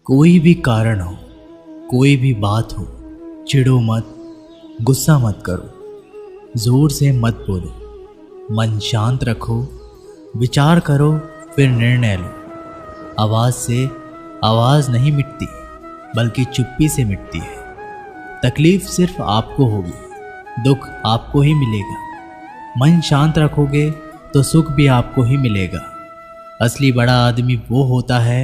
कोई भी कारण हो, कोई भी बात हो, चिढ़ो मत, गुस्सा मत करो, जोर से मत बोलो, मन शांत रखो, विचार करो, फिर निर्णय लो। आवाज़ से आवाज़ नहीं मिटती, बल्कि चुप्पी से मिटती है। तकलीफ सिर्फ आपको होगी, दुख आपको ही मिलेगा। मन शांत रखोगे तो सुख भी आपको ही मिलेगा। असली बड़ा आदमी वो होता है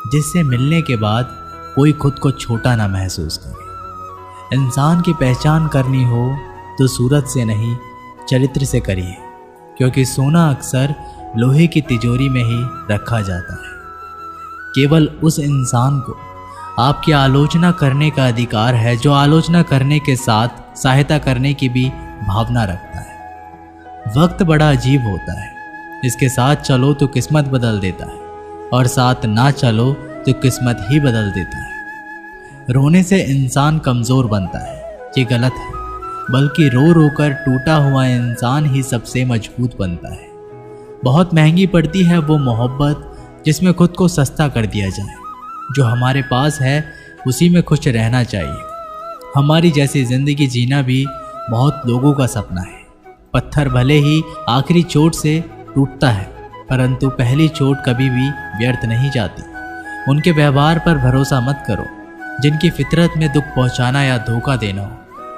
जिससे मिलने के बाद कोई खुद को छोटा ना महसूस करे। इंसान की पहचान करनी हो तो सूरत से नहीं, चरित्र से करिए, क्योंकि सोना अक्सर लोहे की तिजोरी में ही रखा जाता है। केवल उस इंसान को आपकी आलोचना करने का अधिकार है जो आलोचना करने के साथ सहायता करने की भी भावना रखता है। वक्त बड़ा अजीब होता है, इसके साथ चलो तो किस्मत बदल देता है, और साथ ना चलो तो किस्मत ही बदल देता है। रोने से इंसान कमज़ोर बनता है, ये गलत है, बल्कि रो रो कर टूटा हुआ इंसान ही सबसे मजबूत बनता है। बहुत महंगी पड़ती है वो मोहब्बत जिसमें खुद को सस्ता कर दिया जाए। जो हमारे पास है उसी में खुश रहना चाहिए। हमारी जैसी ज़िंदगी जीना भी बहुत लोगों का सपना है। पत्थर भले ही आखिरी चोट से टूटता है, परंतु पहली चोट कभी भी व्यर्थ नहीं जाती। उनके व्यवहार पर भरोसा मत करो जिनकी फितरत में दुख पहुंचाना या धोखा देना हो,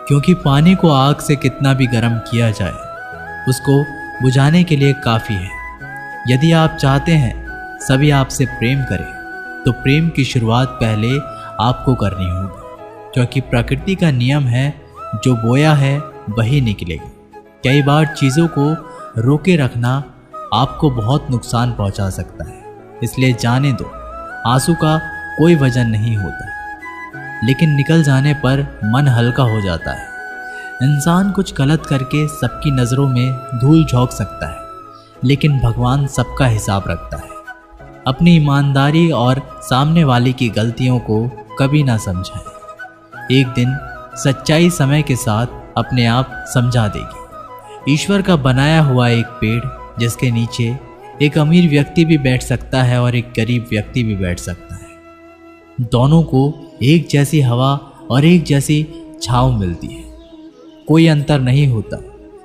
क्योंकि पानी को आग से कितना भी गर्म किया जाए उसको बुझाने के लिए काफ़ी है। यदि आप चाहते हैं सभी आपसे प्रेम करें तो प्रेम की शुरुआत पहले आपको करनी होगी, क्योंकि प्रकृति का नियम है जो बोया है वही निकलेगा। कई बार चीज़ों को रोके रखना आपको बहुत नुकसान पहुंचा सकता है, इसलिए जाने दो। आंसू का कोई वजन नहीं होता, लेकिन निकल जाने पर मन हल्का हो जाता है। इंसान कुछ गलत करके सबकी नज़रों में धूल झोंक सकता है, लेकिन भगवान सबका हिसाब रखता है। अपनी ईमानदारी और सामने वाले की गलतियों को कभी ना समझाएं। एक दिन सच्चाई समय के साथ अपने आप समझा देगी। ईश्वर का बनाया हुआ एक पेड़ जिसके नीचे एक अमीर व्यक्ति भी बैठ सकता है और एक गरीब व्यक्ति भी बैठ सकता है। दोनों को एक जैसी हवा और एक जैसी छांव मिलती है, कोई अंतर नहीं होता।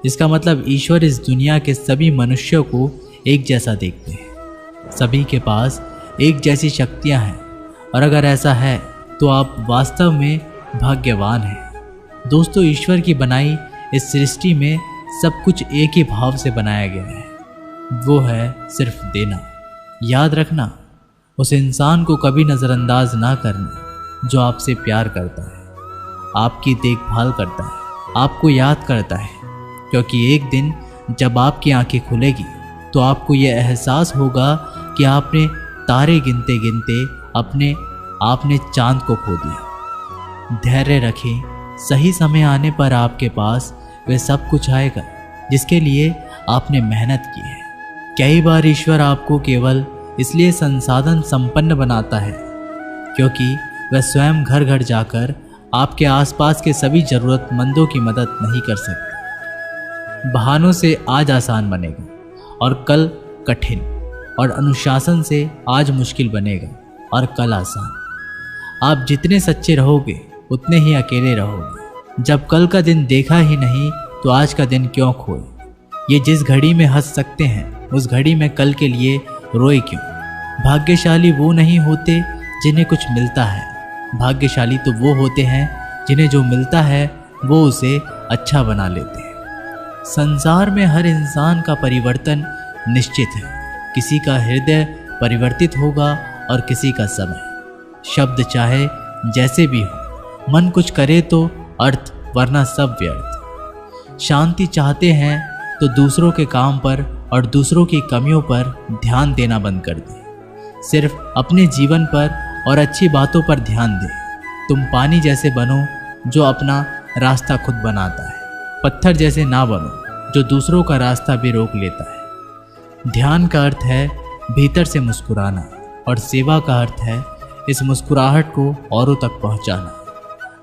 इसका मतलब ईश्वर इस दुनिया के सभी मनुष्यों को एक जैसा देखते हैं। सभी के पास एक जैसी शक्तियां हैं, और अगर ऐसा है तो आप वास्तव में भाग्यवान हैं। दोस्तों, ईश्वर की बनाई इस सृष्टि में सब कुछ एक ही भाव से बनाया गया है, वो है सिर्फ देना। याद रखना, उस इंसान को कभी नज़रअंदाज ना करना जो आपसे प्यार करता है, आपकी देखभाल करता है, आपको याद करता है, क्योंकि एक दिन जब आपकी आंखें खुलेगी तो आपको यह एहसास होगा कि आपने तारे गिनते गिनते आपने चांद को खो दिया। धैर्य रखें, सही समय आने पर आपके पास वह सब कुछ आएगा जिसके लिए आपने मेहनत की है। कई बार ईश्वर आपको केवल इसलिए संसाधन संपन्न बनाता है क्योंकि वह स्वयं घर घर जाकर आपके आसपास के सभी ज़रूरतमंदों की मदद नहीं कर सकता। बहानों से आज आसान बनेगा और कल कठिन, और अनुशासन से आज मुश्किल बनेगा और कल आसान। आप जितने सच्चे रहोगे उतने ही अकेले रहोगे। जब कल का दिन देखा ही नहीं तो आज का दिन क्यों खोए। ये जिस घड़ी में हंस सकते हैं उस घड़ी में कल के लिए रोए क्यों। भाग्यशाली वो नहीं होते जिन्हें कुछ मिलता है, भाग्यशाली तो वो होते हैं जिन्हें जो मिलता है वो उसे अच्छा बना लेते हैं। संसार में हर इंसान का परिवर्तन निश्चित है। किसी का हृदय परिवर्तित होगा और किसी का समय। शब्द चाहे जैसे भी हो, मन कुछ करे तो अर्थ, वरना सब व्यर्थ। शांति चाहते हैं तो दूसरों के काम पर और दूसरों की कमियों पर ध्यान देना बंद कर दें। सिर्फ अपने जीवन पर और अच्छी बातों पर ध्यान दें। तुम पानी जैसे बनो जो अपना रास्ता खुद बनाता है, पत्थर जैसे ना बनो जो दूसरों का रास्ता भी रोक लेता है। ध्यान का अर्थ है भीतर से मुस्कुराना, और सेवा का अर्थ है इस मुस्कुराहट को औरों तक पहुंचाना।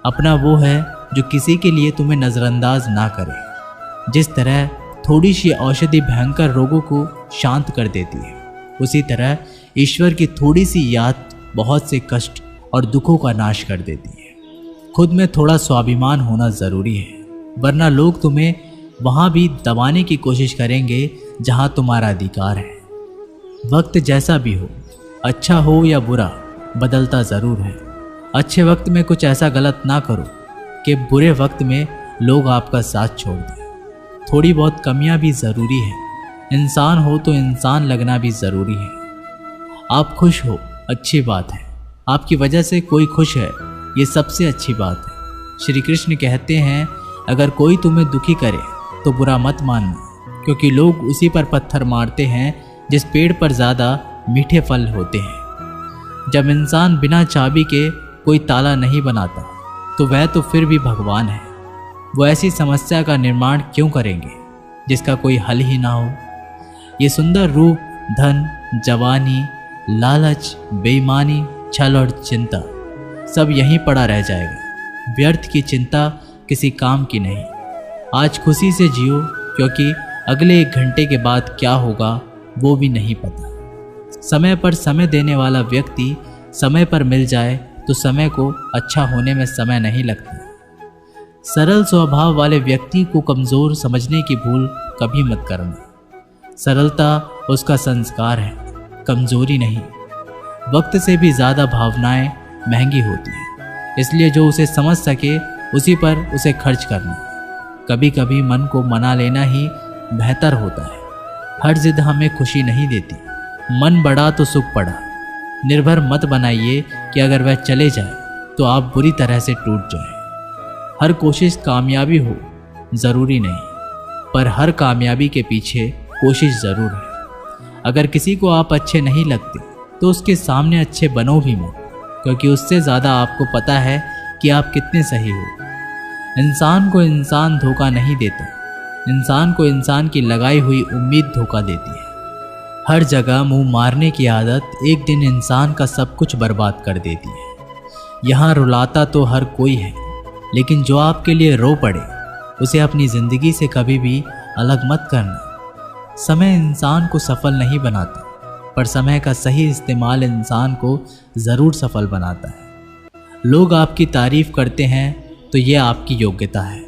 अपना वो है जो किसी के लिए तुम्हें नज़रअंदाज ना करे। जिस तरह थोड़ी सी औषधि भयंकर रोगों को शांत कर देती है, उसी तरह ईश्वर की थोड़ी सी याद बहुत से कष्ट और दुखों का नाश कर देती है। खुद में थोड़ा स्वाभिमान होना ज़रूरी है, वरना लोग तुम्हें वहाँ भी दबाने की कोशिश करेंगे जहाँ तुम्हारा अधिकार है। वक्त जैसा भी हो, अच्छा हो या बुरा, बदलता ज़रूर है। अच्छे वक्त में कुछ ऐसा गलत ना करो कि बुरे वक्त में लोग आपका साथ छोड़ दें। थोड़ी बहुत कमियां भी ज़रूरी है। इंसान हो तो इंसान लगना भी ज़रूरी है। आप खुश हो, अच्छी बात है। आपकी वजह से कोई खुश है, ये सबसे अच्छी बात है। श्री कृष्ण कहते हैं, अगर कोई तुम्हें दुखी करे तो बुरा मत मानना, क्योंकि लोग उसी पर पत्थर मारते हैं जिस पेड़ पर ज़्यादा मीठे फल होते हैं। जब इंसान बिना चाबी के कोई ताला नहीं बनाता तो वह तो फिर भी भगवान है। वो ऐसी समस्या का निर्माण क्यों करेंगे जिसका कोई हल ही ना हो। ये सुंदर रूप, धन, जवानी, लालच, बेईमानी, छल और चिंता सब यहीं पड़ा रह जाएगा। व्यर्थ की चिंता किसी काम की नहीं। आज खुशी से जियो, क्योंकि अगले 1 घंटे के बाद क्या होगा वो भी नहीं पता। समय पर समय देने वाला व्यक्ति समय पर मिल जाए तो समय को अच्छा होने में समय नहीं लगता। सरल स्वभाव वाले व्यक्ति को कमज़ोर समझने की भूल कभी मत करना। सरलता उसका संस्कार है, कमज़ोरी नहीं। वक्त से भी ज़्यादा भावनाएं महंगी होती हैं, इसलिए जो उसे समझ सके उसी पर उसे खर्च करना। कभी कभी मन को मना लेना ही बेहतर होता है। हर जिद हमें खुशी नहीं देती। मन बढ़ा तो सुख पड़ा। निर्भर मत बनाइए कि अगर वह चले जाए तो आप बुरी तरह से टूट जाए। हर कोशिश कामयाबी हो ज़रूरी नहीं, पर हर कामयाबी के पीछे कोशिश ज़रूर है। अगर किसी को आप अच्छे नहीं लगते तो उसके सामने अच्छे बनो भी मत, क्योंकि उससे ज़्यादा आपको पता है कि आप कितने सही हो। इंसान को इंसान धोखा नहीं देता, इंसान को इंसान की लगाई हुई उम्मीद धोखा देती है। हर जगह मुंह मारने की आदत एक दिन इंसान का सब कुछ बर्बाद कर देती है। यहाँ रुलाता तो हर कोई है, लेकिन जो आपके लिए रो पड़े उसे अपनी ज़िंदगी से कभी भी अलग मत करना। समय इंसान को सफल नहीं बनाता, पर समय का सही इस्तेमाल इंसान को ज़रूर सफल बनाता है। लोग आपकी तारीफ़ करते हैं तो यह आपकी योग्यता है,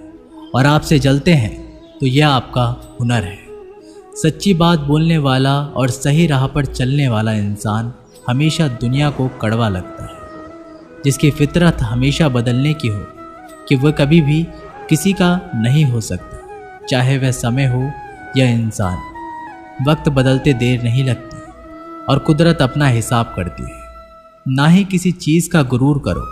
और आपसे जलते हैं तो यह आपका हुनर है। सच्ची बात बोलने वाला और सही राह पर चलने वाला इंसान हमेशा दुनिया को कड़वा लगता है। जिसकी फितरत हमेशा बदलने की हो कि वह कभी भी किसी का नहीं हो सकता, चाहे वह समय हो या इंसान। वक्त बदलते देर नहीं लगती और कुदरत अपना हिसाब करती है। ना ही किसी चीज़ का गुरूर करो।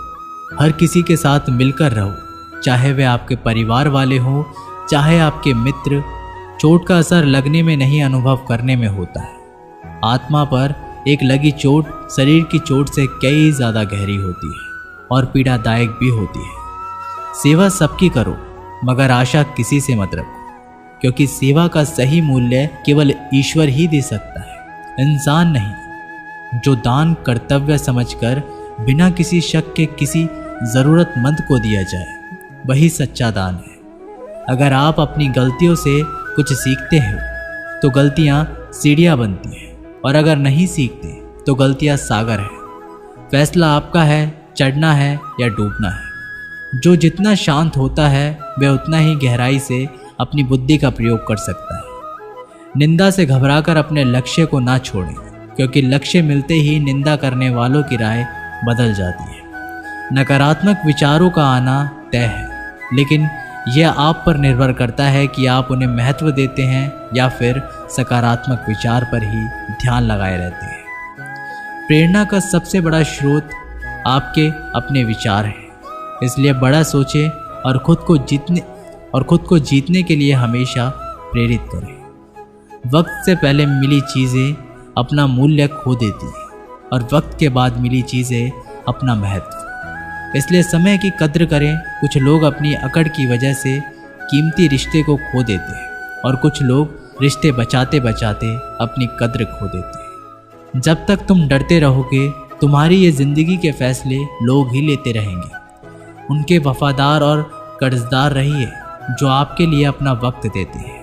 हर किसी के साथ मिलकर रहो, चाहे वे आपके परिवार वाले हों, चाहे आपके मित्र। चोट का असर लगने में नहीं, अनुभव करने में होता है। आत्मा पर एक लगी चोट शरीर की चोट से कई ज़्यादा गहरी होती है और पीड़ादायक भी होती है। सेवा सबकी करो, मगर आशा किसी से मत रखो, क्योंकि सेवा का सही मूल्य केवल ईश्वर ही दे सकता है, इंसान नहीं। जो दान कर्तव्य समझकर बिना किसी शक के किसी ज़रूरतमंद को दिया जाए, वही सच्चा दान है। अगर आप अपनी गलतियों से कुछ सीखते हो तो गलतियाँ सीढ़ियाँ बनती हैं, और अगर नहीं सीखते तो गलतियाँ सागर है। फैसला आपका है, चढ़ना है या डूबना है। जो जितना शांत होता है वह उतना ही गहराई से अपनी बुद्धि का प्रयोग कर सकता है। निंदा से घबराकर अपने लक्ष्य को ना छोड़ें, क्योंकि लक्ष्य मिलते ही निंदा करने वालों की राय बदल जाती है। नकारात्मक विचारों का आना तय है, लेकिन यह आप पर निर्भर करता है कि आप उन्हें महत्व देते हैं या फिर सकारात्मक विचार पर ही ध्यान लगाए रहते हैं। प्रेरणा का सबसे बड़ा स्रोत आपके अपने विचार हैं, इसलिए बड़ा सोचें और खुद को जीतने के लिए हमेशा प्रेरित करें। वक्त से पहले मिली चीज़ें अपना मूल्य खो देती हैं, और वक्त के बाद मिली चीज़ें अपना महत्व। इसलिए समय की कद्र करें। कुछ लोग अपनी अकड़ की वजह से कीमती रिश्ते को खो देते हैं, और कुछ लोग रिश्ते बचाते बचाते अपनी कद्र खो देते हैं। जब तक तुम डरते रहोगे, तुम्हारी ये ज़िंदगी के फैसले लोग ही लेते रहेंगे। उनके वफादार और कर्जदार रहिए जो आपके लिए अपना वक्त देते हैं।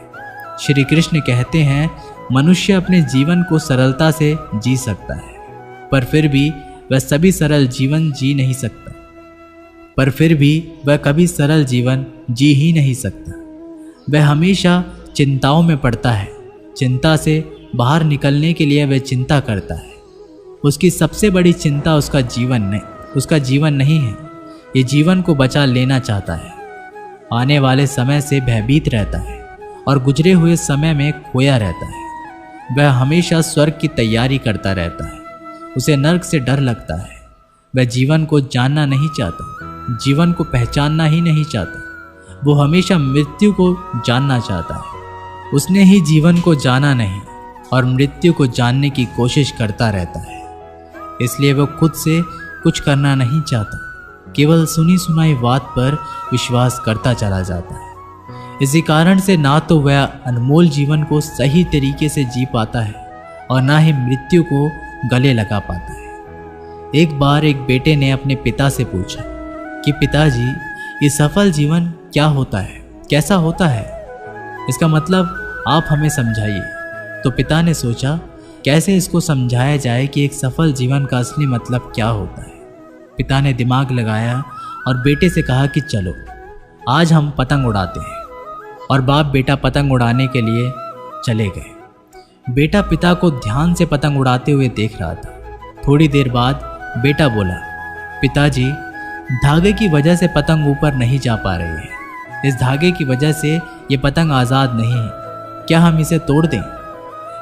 श्री कृष्ण कहते हैं, मनुष्य अपने जीवन को सरलता से जी सकता है, पर फिर भी वह सभी सरल जीवन जी नहीं सकता, पर फिर भी वह कभी सरल जीवन जी ही नहीं सकता। वह हमेशा चिंताओं में पड़ता है। चिंता से बाहर निकलने के लिए वह चिंता करता है। उसकी सबसे बड़ी चिंता उसका जीवन नहीं है। ये जीवन को बचा लेना चाहता है। आने वाले समय से भयभीत रहता है और गुजरे हुए समय में खोया रहता है। वह हमेशा स्वर्ग की तैयारी करता रहता है। उसे नर्क से डर लगता है। वह जीवन को जानना नहीं चाहता, जीवन को पहचानना ही नहीं चाहता। वो हमेशा मृत्यु को जानना चाहता है। उसने ही जीवन को जाना नहीं और मृत्यु को जानने की कोशिश करता रहता है। इसलिए वो खुद से कुछ करना नहीं चाहता, केवल सुनी सुनाई बात पर विश्वास करता चला जाता है। इसी कारण से ना तो वह अनमोल जीवन को सही तरीके से जी पाता है और ना ही मृत्यु को गले लगा पाता है। एक बार एक बेटे ने अपने पिता से पूछा कि पिताजी, ये सफल जीवन क्या होता है, कैसा होता है? इसका मतलब आप हमें समझाइए। तो पिता ने सोचा कैसे इसको समझाया जाए कि एक सफल जीवन का असली मतलब क्या होता है। पिता ने दिमाग लगाया और बेटे से कहा कि चलो आज हम पतंग उड़ाते हैं। और बाप बेटा पतंग उड़ाने के लिए चले गए। बेटा पिता को ध्यान से पतंग उड़ाते हुए देख रहा था। थोड़ी देर बाद बेटा बोला, पिताजी, धागे की वजह से पतंग ऊपर नहीं जा पा रही है। इस धागे की वजह से ये पतंग आज़ाद नहीं है। क्या हम इसे तोड़ दें?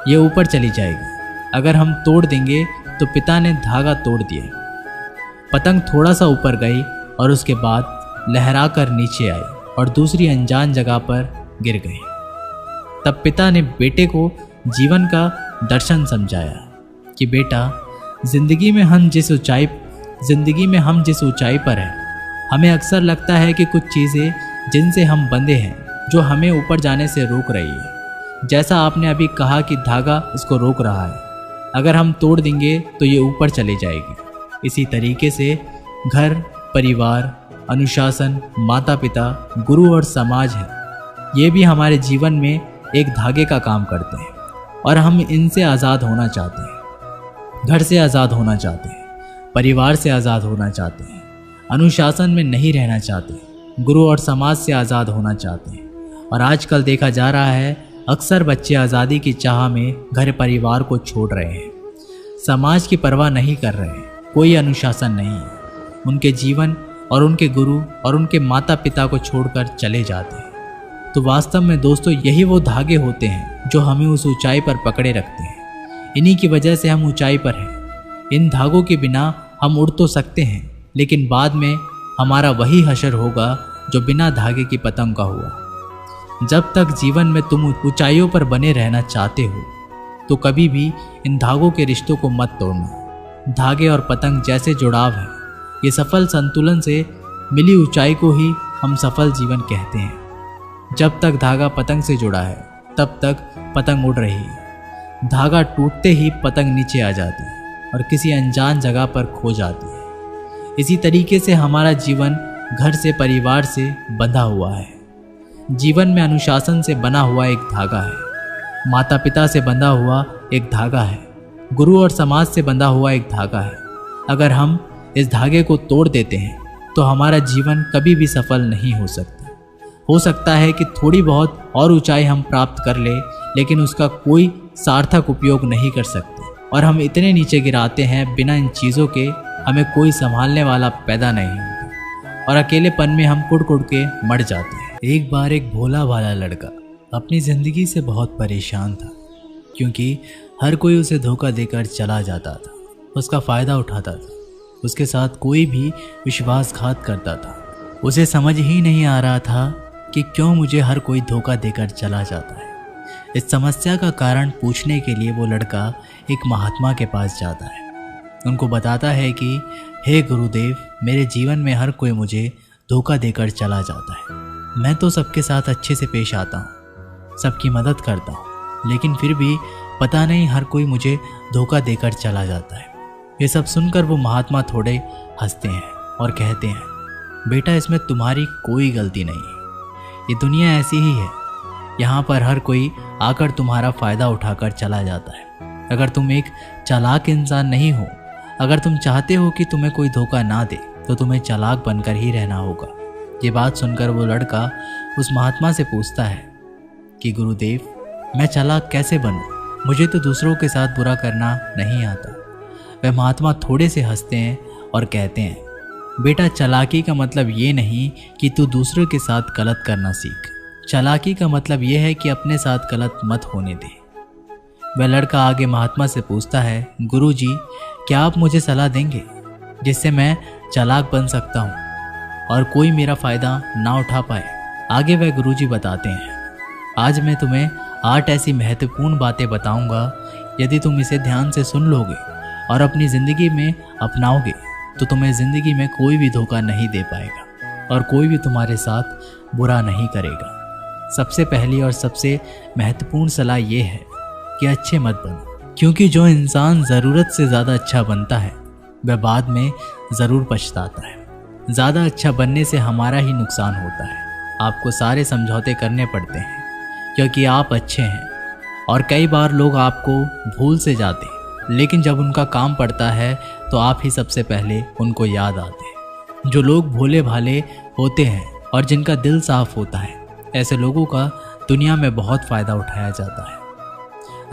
ये ऊपर चली जाएगी। अगर हम तोड़ देंगे तो पिता ने धागा तोड़ दिया। पतंग थोड़ा सा ऊपर गई और उसके बाद लहरा कर नीचे आई और दूसरी अनजान जगह पर गिर गई। तब पिता ने बेटे को जीवन का दर्शन समझाया कि बेटा, जिंदगी में हम जिस ऊंचाई पर हैं, हमें अक्सर लगता है कि कुछ चीज़ें जिनसे हम बंधे हैं जो हमें ऊपर जाने से रोक रही है। जैसा आपने अभी कहा कि धागा इसको रोक रहा है, अगर हम तोड़ देंगे तो ये ऊपर चली जाएगी। इसी तरीके से घर, परिवार, अनुशासन, माता पिता, गुरु और समाज है, ये भी हमारे जीवन में एक धागे का काम करते हैं और हम इनसे आज़ाद होना चाहते हैं। घर से आज़ाद होना चाहते हैं, परिवार से आज़ाद होना चाहते हैं, अनुशासन में नहीं रहना चाहते, गुरु और समाज से आज़ाद होना चाहते हैं। और आजकल देखा जा रहा है अक्सर बच्चे आज़ादी की चाह में घर परिवार को छोड़ रहे हैं, समाज की परवाह नहीं कर रहे हैं, कोई अनुशासन नहीं है। उनके जीवन और उनके गुरु और उनके माता पिता को छोड़कर चले जाते हैं। तो वास्तव में दोस्तों, यही वो धागे होते हैं जो हमें उस ऊंचाई पर पकड़े रखते हैं। इन्हीं की वजह से हम ऊंचाई पर हैं। इन धागों के बिना हम उड़ तो सकते हैं, लेकिन बाद में हमारा वही हशर होगा जो बिना धागे की पतंग का हुआ। जब तक जीवन में तुम ऊंचाइयों पर बने रहना चाहते हो तो कभी भी इन धागों के रिश्तों को मत तोड़ना। धागे और पतंग जैसे जुड़ाव है, ये सफल संतुलन से मिली ऊंचाई को ही हम सफल जीवन कहते हैं। जब तक धागा पतंग से जुड़ा है तब तक पतंग उड़ रही है। धागा टूटते ही पतंग नीचे आ जाती है और किसी अनजान जगह पर खो जाती है। इसी तरीके से हमारा जीवन घर से, परिवार से बंधा हुआ है। जीवन में अनुशासन से बना हुआ एक धागा है, माता पिता से बंधा हुआ एक धागा है, गुरु और समाज से बंधा हुआ एक धागा है। अगर हम इस धागे को तोड़ देते हैं तो हमारा जीवन कभी भी सफल नहीं हो सकता। हो सकता है कि थोड़ी बहुत और ऊंचाई हम प्राप्त कर ले, लेकिन उसका कोई सार्थक उपयोग नहीं कर सकते और हम इतने नीचे गिराते हैं, बिना इन चीज़ों के हमें कोई संभालने वाला पैदा नहीं होता और अकेलेपन में हम कुड़ कुड़ के मर जाते हैं। एक बार एक भोला भाला लड़का अपनी ज़िंदगी से बहुत परेशान था, क्योंकि हर कोई उसे धोखा देकर चला जाता था, उसका फ़ायदा उठाता था, उसके साथ कोई भी विश्वासघात करता था। उसे समझ ही नहीं आ रहा था कि क्यों मुझे हर कोई धोखा देकर चला जाता है। इस समस्या का कारण पूछने के लिए वो लड़का एक महात्मा के पास जाता है। उनको बताता है कि हे गुरुदेव, मेरे जीवन में हर कोई मुझे धोखा देकर चला जाता है। मैं तो सबके साथ अच्छे से पेश आता हूँ, सबकी मदद करता हूँ, लेकिन फिर भी पता नहीं हर कोई मुझे धोखा देकर चला जाता है। ये सब सुनकर वो महात्मा थोड़े हंसते हैं और कहते हैं, बेटा, इसमें तुम्हारी कोई गलती नहीं है। ये दुनिया ऐसी ही है, यहाँ पर हर कोई आकर तुम्हारा फ़ायदा उठाकर चला जाता है। अगर तुम एक चालाक इंसान नहीं हो, अगर तुम चाहते हो कि तुम्हें कोई धोखा ना दे तो तुम्हें चालाक बनकर ही रहना होगा। ये बात सुनकर वो लड़का उस महात्मा से पूछता है कि गुरुदेव, मैं चालाक कैसे बनूं? मुझे तो दूसरों के साथ बुरा करना नहीं आता। वह महात्मा थोड़े से हंसते हैं और कहते हैं, बेटा, चालाकी का मतलब ये नहीं कि तू दूसरों के साथ गलत करना सीख। चालाकी का मतलब यह है कि अपने साथ गलत मत होने दे। वह लड़का आगे महात्मा से पूछता है, गुरुजी, क्या आप मुझे सलाह देंगे जिससे मैं चालाक बन सकता हूँ और कोई मेरा फ़ायदा ना उठा पाए? आगे वह गुरुजी बताते हैं, आज मैं तुम्हें 8 ऐसी महत्वपूर्ण बातें बताऊंगा। यदि तुम इसे ध्यान से सुन लोगे और अपनी ज़िंदगी में अपनाओगे तो तुम्हें ज़िंदगी में कोई भी धोखा नहीं दे पाएगा और कोई भी तुम्हारे साथ बुरा नहीं करेगा। सबसे पहली और सबसे महत्वपूर्ण सलाह ये है कि अच्छे मत बनो, क्योंकि जो इंसान ज़रूरत से ज़्यादा अच्छा बनता है वह बाद में ज़रूर पछताता है। ज़्यादा अच्छा बनने से हमारा ही नुकसान होता है। आपको सारे समझौते करने पड़ते हैं क्योंकि आप अच्छे हैं, और कई बार लोग आपको भूल से जाते हैं, लेकिन जब उनका काम पड़ता है तो आप ही सबसे पहले उनको याद आते हैं। जो लोग भोले भाले होते हैं और जिनका दिल साफ होता है, ऐसे लोगों का दुनिया में बहुत फ़ायदा उठाया जाता है।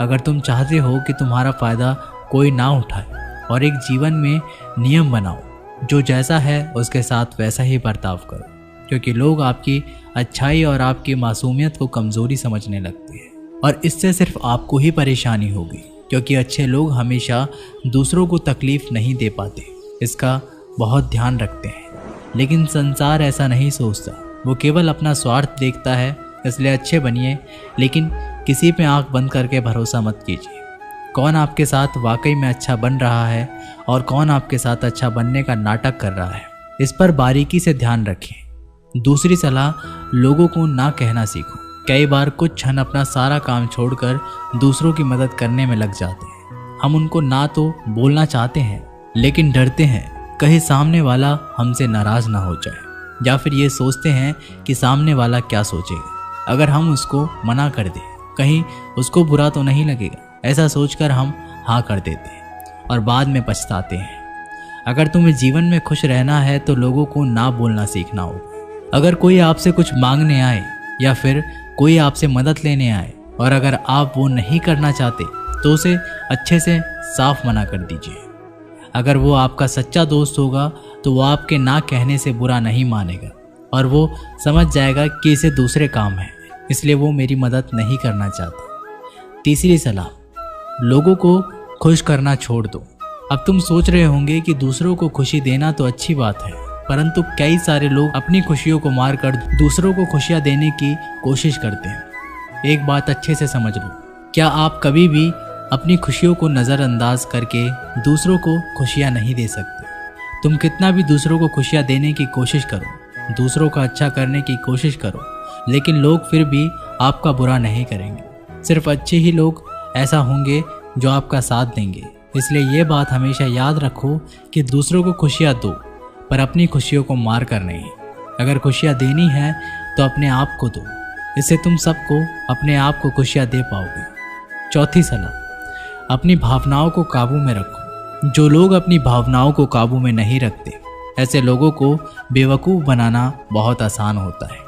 अगर तुम चाहते हो कि तुम्हारा फ़ायदा कोई ना उठाए और एक जीवन में नियम बनाओ, जो जैसा है उसके साथ वैसा ही बर्ताव करो, क्योंकि लोग आपकी अच्छाई और आपकी मासूमियत को कमज़ोरी समझने लगते हैं और इससे सिर्फ आपको ही परेशानी होगी, क्योंकि अच्छे लोग हमेशा दूसरों को तकलीफ़ नहीं दे पाते। इसका बहुत ध्यान रखते हैं, लेकिन संसार ऐसा नहीं सोचता। वो केवल अपना स्वार्थ देखता है। इसलिए अच्छे बनिए, लेकिन किसी पे आंख बंद करके भरोसा मत कीजिए। कौन आपके साथ वाकई में अच्छा बन रहा है और कौन आपके साथ अच्छा बनने का नाटक कर रहा है, इस पर बारीकी से ध्यान रखें। दूसरी सलाह, लोगों को ना कहना सीखो। कई बार कुछ क्षण अपना सारा काम छोड़कर दूसरों की मदद करने में लग जाते हैं। हम उनको ना तो बोलना चाहते हैं, लेकिन डरते हैं कहीं सामने वाला हमसे नाराज़ ना हो जाए, या फिर ये सोचते हैं कि सामने वाला क्या सोचेगा अगर हम उसको मना कर दें, कहीं उसको बुरा तो नहीं लगेगा। ऐसा सोचकर हम हाँ कर देते हैं और बाद में पछताते हैं। अगर तुम्हें जीवन में खुश रहना है तो लोगों को ना बोलना सीखना होगा। अगर कोई आपसे कुछ मांगने आए या फिर कोई आपसे मदद लेने आए और अगर आप वो नहीं करना चाहते तो उसे अच्छे से साफ मना कर दीजिए। अगर वो आपका सच्चा दोस्त होगा तो वो आपके ना कहने से बुरा नहीं मानेगा और वो समझ जाएगा कि इसे दूसरे काम है, इसलिए वो मेरी मदद नहीं करना चाहता। तीसरी सलाह, लोगों को खुश करना छोड़ दो। अब तुम सोच रहे होंगे कि दूसरों को खुशी देना तो अच्छी बात है, परंतु कई सारे लोग अपनी खुशियों को मारकर दूसरों को खुशियां देने की कोशिश करते हैं। एक बात अच्छे से समझ लो, क्या आप कभी भी अपनी खुशियों को नज़रअंदाज करके दूसरों को खुशियां नहीं दे सकते। तुम कितना भी दूसरों को खुशियां देने की कोशिश करो, दूसरों का अच्छा करने की कोशिश करो, लेकिन लोग फिर भी आपका बुरा नहीं करेंगे। सिर्फ अच्छे ही लोग ऐसा होंगे जो आपका साथ देंगे। इसलिए ये बात हमेशा याद रखो कि दूसरों को खुशियाँ दो, पर अपनी खुशियों को मार कर नहीं। अगर खुशियाँ देनी है तो अपने आप को दो, इससे तुम सबको अपने आप को खुशियाँ दे पाओगे। चौथी सलाह, अपनी भावनाओं को काबू में रखो। जो लोग अपनी भावनाओं को काबू में नहीं रखते, ऐसे लोगों को बेवकूफ़ बनाना बहुत आसान होता है।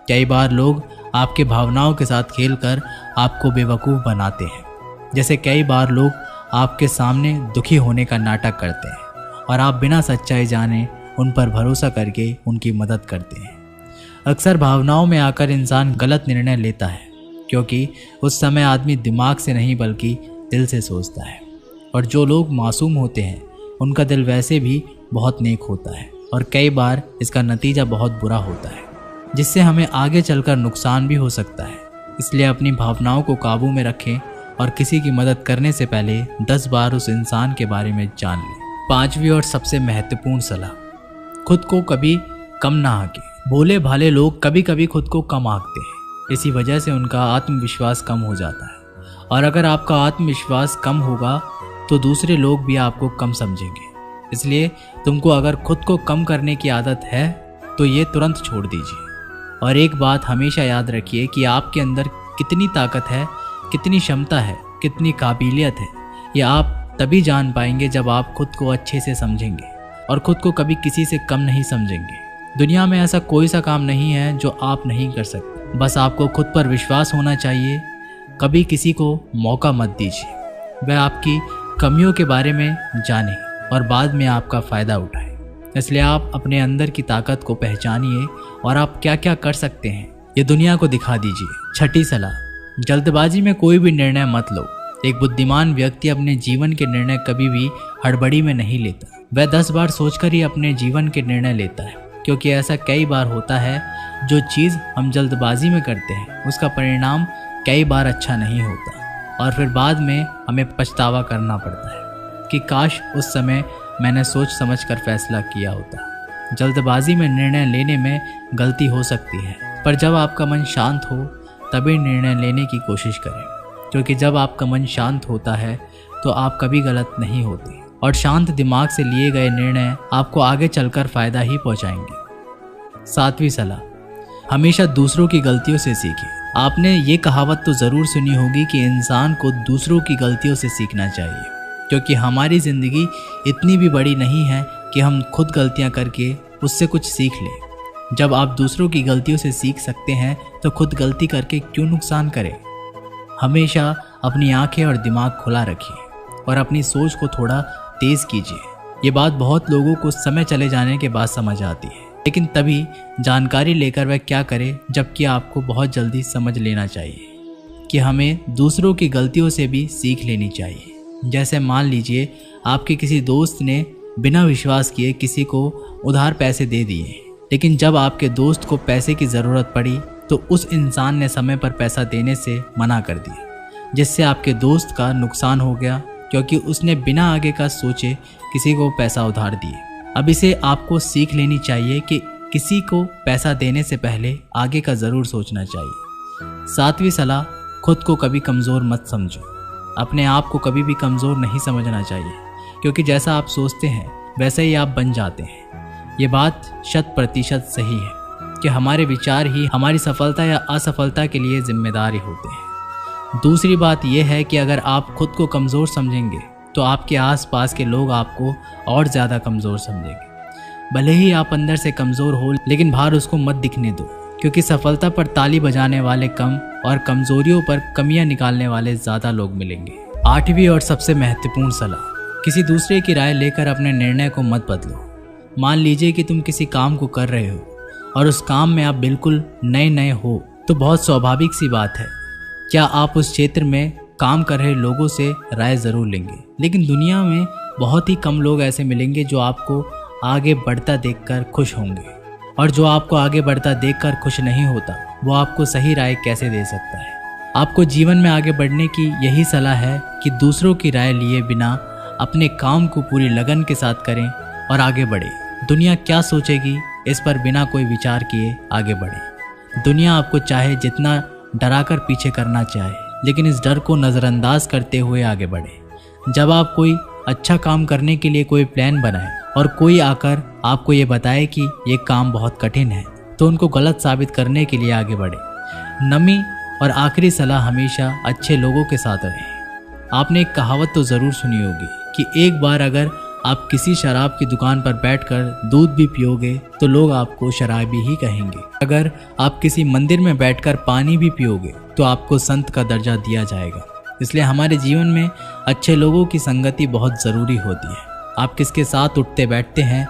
कई बार लोग आपके भावनाओं के साथ खेलकर आपको बेवकूफ़ बनाते हैं। जैसे कई बार लोग आपके सामने दुखी होने का नाटक करते हैं और आप बिना सच्चाई जाने उन पर भरोसा करके उनकी मदद करते हैं। अक्सर भावनाओं में आकर इंसान गलत निर्णय लेता है, क्योंकि उस समय आदमी दिमाग से नहीं बल्कि दिल से सोचता है। और जो लोग मासूम होते हैं उनका दिल वैसे भी बहुत नेक होता है और कई बार इसका नतीजा बहुत बुरा होता है, जिससे हमें आगे चलकर नुकसान भी हो सकता है। इसलिए अपनी भावनाओं को काबू में रखें और किसी की मदद करने से पहले 10 बार उस इंसान के बारे में जान लें। पांचवी और सबसे महत्वपूर्ण सलाह, खुद को कभी कम ना आंकें। भोले भाले लोग कभी कभी खुद को कम आंकते हैं, इसी वजह से उनका आत्मविश्वास कम हो जाता है। और अगर आपका आत्मविश्वास कम होगा तो दूसरे लोग भी आपको कम समझेंगे। इसलिए तुमको अगर खुद को कम करने की आदत है तो ये तुरंत छोड़ दीजिए। और एक बात हमेशा याद रखिए कि आपके अंदर कितनी ताकत है, कितनी क्षमता है, कितनी काबिलियत है, यह आप तभी जान पाएंगे जब आप खुद को अच्छे से समझेंगे और खुद को कभी किसी से कम नहीं समझेंगे। दुनिया में ऐसा कोई सा काम नहीं है जो आप नहीं कर सकते, बस आपको खुद पर विश्वास होना चाहिए। कभी किसी को मौका मत दीजिए वह आपकी कमियों के बारे में जाने और बाद में आपका फ़ायदा उठाए। इसलिए आप अपने अंदर की ताकत को पहचानिए और आप क्या क्या कर सकते हैं ये दुनिया को दिखा दीजिए। छठी सलाह, जल्दबाजी में कोई भी निर्णय मत लो। एक बुद्धिमान व्यक्ति अपने जीवन के निर्णय कभी भी हड़बड़ी में नहीं लेता, वह 10 बार सोचकर ही अपने जीवन के निर्णय लेता है, क्योंकि ऐसा कई बार होता है जो चीज़ हम जल्दबाजी में करते हैं उसका परिणाम कई बार अच्छा नहीं होता और फिर बाद में हमें पछतावा करना पड़ता है कि काश उस समय मैंने सोच समझकर फैसला किया होता। जल्दबाजी में निर्णय लेने में गलती हो सकती है, पर जब आपका मन शांत हो तभी निर्णय लेने की कोशिश करें, क्योंकि जब आपका मन शांत होता है तो आप कभी गलत नहीं होते और शांत दिमाग से लिए गए निर्णय आपको आगे चलकर फ़ायदा ही पहुंचाएंगे। 7वीं सलाह, हमेशा दूसरों की गलतियों से सीखें। आपने ये कहावत तो ज़रूर सुनी होगी कि इंसान को दूसरों की गलतियों से सीखना चाहिए, क्योंकि हमारी ज़िंदगी इतनी भी बड़ी नहीं है कि हम खुद गलतियां करके उससे कुछ सीख लें। जब आप दूसरों की गलतियों से सीख सकते हैं तो खुद गलती करके क्यों नुकसान करें। हमेशा अपनी आंखें और दिमाग खुला रखिए और अपनी सोच को थोड़ा तेज़ कीजिए। ये बात बहुत लोगों को समय चले जाने के बाद समझ आती है, लेकिन तभी जानकारी लेकर वह क्या करे, जबकि आपको बहुत जल्दी समझ लेना चाहिए कि हमें दूसरों की गलतियों से भी सीख लेनी चाहिए। जैसे मान लीजिए आपके किसी दोस्त ने बिना विश्वास किए किसी को उधार पैसे दे दिए, लेकिन जब आपके दोस्त को पैसे की ज़रूरत पड़ी तो उस इंसान ने समय पर पैसा देने से मना कर दिया, जिससे आपके दोस्त का नुकसान हो गया, क्योंकि उसने बिना आगे का सोचे किसी को पैसा उधार दिए। अब इसे आपको सीख लेनी चाहिए कि किसी को पैसा देने से पहले आगे का ज़रूर सोचना चाहिए। 7वीं सलाह, खुद को कभी कमज़ोर मत समझो। अपने आप को कभी भी कमज़ोर नहीं समझना चाहिए, क्योंकि जैसा आप सोचते हैं वैसे ही आप बन जाते हैं। ये बात 100% सही है कि हमारे विचार ही हमारी सफलता या असफलता के लिए जिम्मेदार होते हैं। दूसरी बात यह है कि अगर आप खुद को कमज़ोर समझेंगे तो आपके आसपास के लोग आपको और ज़्यादा कमज़ोर समझेंगे। भले ही आप अंदर से कमज़ोर हो, लेकिन बाहर उसको मत दिखने दो, क्योंकि सफलता पर ताली बजाने वाले कम और कमज़ोरियों पर कमियां निकालने वाले ज़्यादा लोग मिलेंगे। 8वीं और सबसे महत्वपूर्ण सलाह, किसी दूसरे की राय लेकर अपने निर्णय को मत बदलो। मान लीजिए कि तुम किसी काम को कर रहे हो और उस काम में आप बिल्कुल नए हो, तो बहुत स्वाभाविक सी बात है क्या आप उस क्षेत्र में काम कर रहे लोगों से राय ज़रूर लेंगे। लेकिन दुनिया में बहुत ही कम लोग ऐसे मिलेंगे जो आपको आगे बढ़ता देखकर खुश होंगे, और जो आपको आगे बढ़ता देखकर खुश नहीं होता वो आपको सही राय कैसे दे सकता है। आपको जीवन में आगे बढ़ने की यही सलाह है कि दूसरों की राय लिए बिना अपने काम को पूरी लगन के साथ करें और आगे बढ़े। दुनिया क्या सोचेगी इस पर बिना कोई विचार किए आगे बढ़े। दुनिया आपको चाहे जितना डराकर पीछे करना चाहे, लेकिन इस डर को नज़रअंदाज करते हुए आगे बढ़े। जब आप कोई अच्छा काम करने के लिए कोई प्लान बनाएं और कोई आकर आपको ये बताए कि ये काम बहुत कठिन है, तो उनको गलत साबित करने के लिए आगे बढ़े। नवी और आखिरी सलाह, हमेशा अच्छे लोगों के साथ रहें। आपने एक कहावत तो ज़रूर सुनी होगी कि एक बार अगर आप किसी शराब की दुकान पर बैठकर दूध भी पियोगे तो लोग आपको शराबी ही कहेंगे। अगर आप किसी मंदिर में बैठकर पानी भी पियोगे तो आपको संत का दर्जा दिया जाएगा। इसलिए हमारे जीवन में अच्छे लोगों की संगति बहुत ज़रूरी होती है। आप किसके साथ उठते बैठते हैं,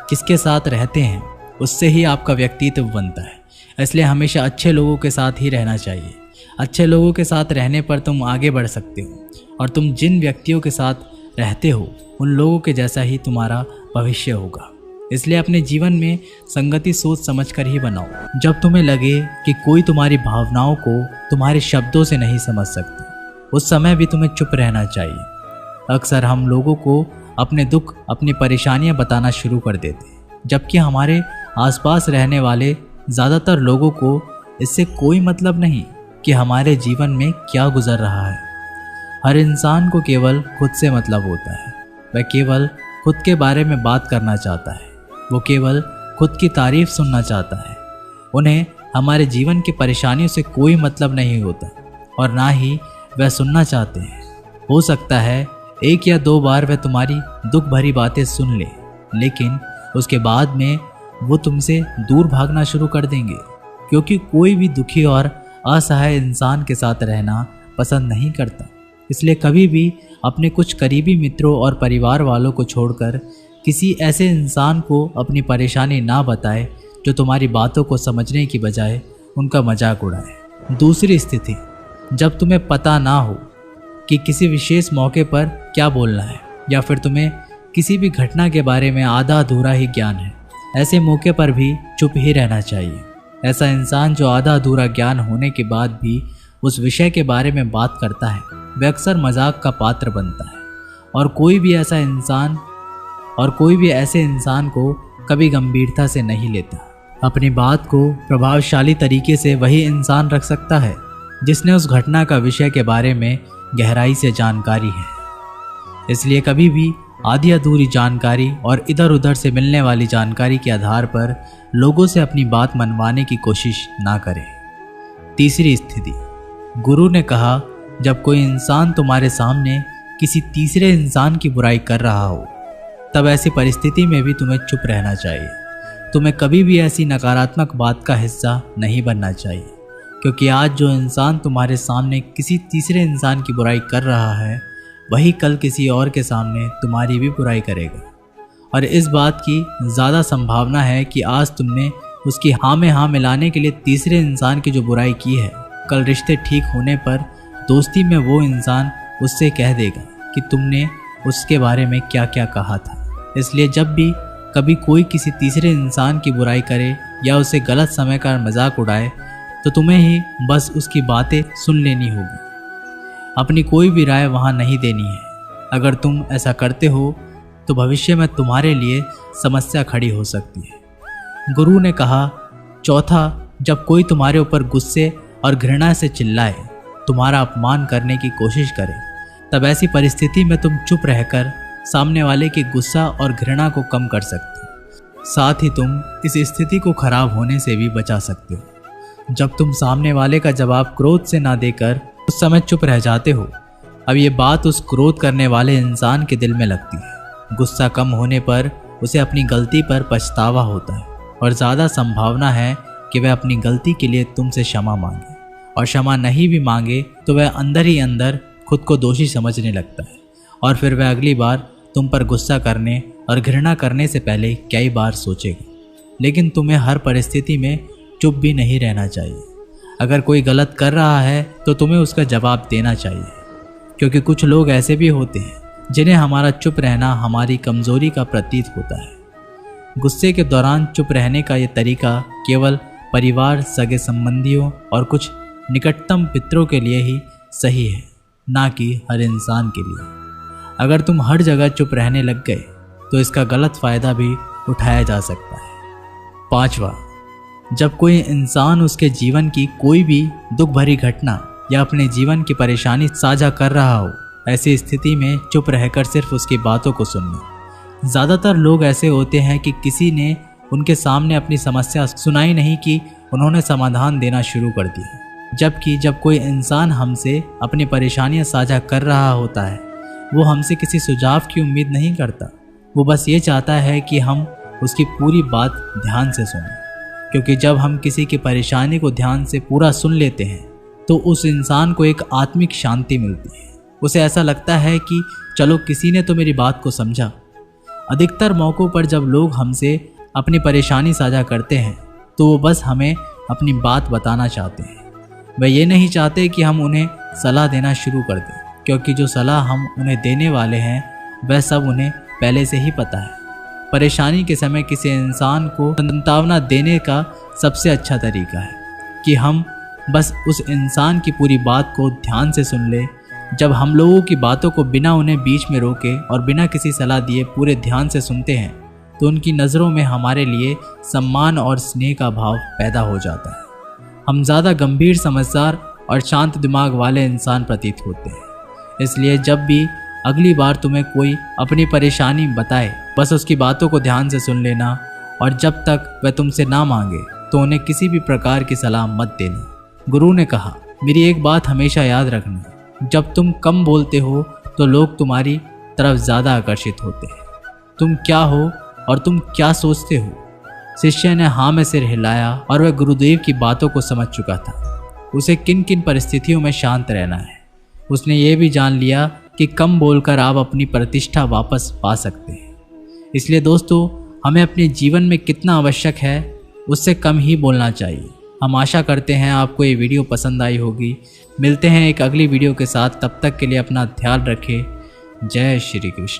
किसके साथ रहते हैं, उससे ही आपका व्यक्तित्व बनता है। इसलिए हमेशा अच्छे लोगों के साथ ही रहना चाहिए। अच्छे लोगों के साथ रहने पर तुम आगे बढ़ सकते हो, और तुम जिन व्यक्तियों के साथ रहते हो उन लोगों के जैसा ही तुम्हारा भविष्य होगा। इसलिए अपने जीवन में संगति सोच समझकर ही बनाओ। जब तुम्हें लगे कि कोई तुम्हारी भावनाओं को तुम्हारे शब्दों से नहीं समझ सकता, उस समय भी तुम्हें चुप रहना चाहिए। अक्सर हम लोगों को अपने दुख, अपनी परेशानियां बताना शुरू कर देते हैं, जबकि हमारे आसपास रहने वाले ज़्यादातर लोगों को इससे कोई मतलब नहीं कि हमारे जीवन में क्या गुजर रहा है। हर इंसान को केवल खुद से मतलब होता है। वह केवल खुद के बारे में बात करना चाहता है। वो केवल खुद की तारीफ सुनना चाहता है। उन्हें हमारे जीवन की परेशानियों से कोई मतलब नहीं होता, और ना ही वह सुनना चाहते हैं। हो सकता है 1 या 2 बार वह तुम्हारी दुख भरी बातें सुन ले, लेकिन उसके बाद में वो तुमसे दूर भागना शुरू कर देंगे, क्योंकि कोई भी दुखी और असहाय इंसान के साथ रहना पसंद नहीं करता। इसलिए कभी भी अपने कुछ करीबी मित्रों और परिवार वालों को छोड़कर किसी ऐसे इंसान को अपनी परेशानी ना बताए जो तुम्हारी बातों को समझने की बजाय उनका मजाक उड़ाए। दूसरी स्थिति, जब तुम्हें पता ना हो कि किसी विशेष मौके पर क्या बोलना है, या फिर तुम्हें किसी भी घटना के बारे में आधा अधूरा ही ज्ञान है, ऐसे मौके पर भी चुप ही रहना चाहिए। ऐसा इंसान जो आधा अधूरा ज्ञान होने के बाद भी उस विषय के बारे में बात करता है, वह अक्सर मजाक का पात्र बनता है, और कोई भी ऐसे इंसान को कभी गंभीरता से नहीं लेता। अपनी बात को प्रभावशाली तरीके से वही इंसान रख सकता है जिसने उस घटना का विषय के बारे में गहराई से जानकारी है। इसलिए कभी भी आधी अधूरी जानकारी और इधर उधर से मिलने वाली जानकारी के आधार पर लोगों से अपनी बात मनवाने की कोशिश ना करें। तीसरी स्थिति, गुरु ने कहा, जब कोई इंसान तुम्हारे सामने किसी तीसरे इंसान की बुराई कर रहा हो, तब ऐसी परिस्थिति में भी तुम्हें चुप रहना चाहिए। तुम्हें कभी भी ऐसी नकारात्मक बात का हिस्सा नहीं बनना चाहिए, क्योंकि आज जो इंसान तुम्हारे सामने किसी तीसरे इंसान की बुराई कर रहा है, वही कल किसी और के सामने तुम्हारी भी बुराई करेगा। और इस बात की ज़्यादा संभावना है कि आज तुमने उसकी हाँ में हाँ मिलाने के लिए तीसरे इंसान की जो बुराई की है, कल रिश्ते ठीक होने पर दोस्ती में वो इंसान उससे कह देगा कि तुमने उसके बारे में क्या क्या कहा था। इसलिए जब भी कभी कोई किसी तीसरे इंसान की बुराई करे या उसे गलत समय का मजाक उड़ाए, तो तुम्हें ही बस उसकी बातें सुन लेनी होगी, अपनी कोई भी राय वहाँ नहीं देनी है। अगर तुम ऐसा करते हो तो भविष्य में तुम्हारे लिए समस्या खड़ी हो सकती है। गुरु ने कहा, चौथा, जब कोई तुम्हारे ऊपर गुस्से और घृणा से चिल्लाए, तुम्हारा अपमान करने की कोशिश करे, तब ऐसी परिस्थिति में तुम चुप रहकर सामने वाले के गुस्सा और घृणा को कम कर सकते हो। साथ ही तुम इस स्थिति को खराब होने से भी बचा सकते हो जब तुम सामने वाले का जवाब क्रोध से ना देकर उस समय चुप रह जाते हो। अब ये बात उस क्रोध करने वाले इंसान के दिल में लगती है। गुस्सा कम होने पर उसे अपनी गलती पर पछतावा होता है, और ज़्यादा संभावना है कि वह अपनी गलती के लिए तुमसे क्षमा मांगे, और क्षमा नहीं भी मांगे तो वह अंदर ही अंदर खुद को दोषी समझने लगता है, और फिर वह अगली बार तुम पर गुस्सा करने और घृणा करने से पहले कई बार सोचेगा। लेकिन तुम्हें हर परिस्थिति में चुप भी नहीं रहना चाहिए। अगर कोई गलत कर रहा है तो तुम्हें उसका जवाब देना चाहिए, क्योंकि कुछ लोग ऐसे भी होते हैं जिन्हें हमारा चुप रहना हमारी कमज़ोरी का प्रतीत होता है। गुस्से के दौरान चुप रहने का ये तरीका केवल परिवार, सगे संबंधियों और कुछ निकटतम पितरों के लिए ही सही है, ना कि हर इंसान के लिए। अगर तुम हर जगह चुप रहने लग गए तो इसका गलत फ़ायदा भी उठाया जा सकता है। पांचवा, जब कोई इंसान उसके जीवन की कोई भी दुख भरी घटना या अपने जीवन की परेशानी साझा कर रहा हो, ऐसी स्थिति में चुप रहकर सिर्फ उसकी बातों को सुनना। ज़्यादातर लोग ऐसे होते हैं कि किसी ने उनके सामने अपनी समस्या सुनाई नहीं कि उन्होंने समाधान देना शुरू कर दिया। जबकि जब कोई इंसान हमसे अपनी परेशानियां साझा कर रहा होता है, वो हमसे किसी सुझाव की उम्मीद नहीं करता। वो बस ये चाहता है कि हम उसकी पूरी बात ध्यान से सुनें, क्योंकि जब हम किसी की परेशानी को ध्यान से पूरा सुन लेते हैं तो उस इंसान को एक आत्मिक शांति मिलती है। उसे ऐसा लगता है कि चलो किसी ने तो मेरी बात को समझा। अधिकतर मौक़ों पर जब लोग हमसे अपनी परेशानी साझा करते हैं तो वो बस हमें अपनी बात बताना चाहते हैं। वे ये नहीं चाहते कि हम उन्हें सलाह देना शुरू कर दें, क्योंकि जो सलाह हम उन्हें देने वाले हैं वह सब उन्हें पहले से ही पता है। परेशानी के समय किसी इंसान को सांत्वना देने का सबसे अच्छा तरीका है कि हम बस उस इंसान की पूरी बात को ध्यान से सुन लें। जब हम लोगों की बातों को बिना उन्हें बीच में रोके और बिना किसी सलाह दिए पूरे ध्यान से सुनते हैं तो उनकी नज़रों में हमारे लिए सम्मान और स्नेह का भाव पैदा हो जाता है। हम ज़्यादा गंभीर, समझदार और शांत दिमाग वाले इंसान प्रतीत होते हैं। इसलिए जब भी अगली बार तुम्हें कोई अपनी परेशानी बताए, बस उसकी बातों को ध्यान से सुन लेना, और जब तक वह तुमसे ना मांगे तो उन्हें किसी भी प्रकार की सलाह मत देना। गुरु ने कहा, मेरी एक बात हमेशा याद रखना, जब तुम कम बोलते हो तो लोग तुम्हारी तरफ ज़्यादा आकर्षित होते हैं। तुम क्या हो और तुम क्या सोचते हो? शिष्य ने हाँ में सिर हिलाया और वह गुरुदेव की बातों को समझ चुका था। उसे किन किन परिस्थितियों में शांत रहना है। उसने ये भी जान लिया कि कम बोलकर आप अपनी प्रतिष्ठा वापस पा सकते हैं। इसलिए दोस्तों, हमें अपने जीवन में कितना आवश्यक है उससे कम ही बोलना चाहिए। हम आशा करते हैं आपको ये वीडियो पसंद आई होगी। मिलते हैं एक अगली वीडियो के साथ, तब तक के लिए अपना ख्याल रखें। जय श्री कृष्ण।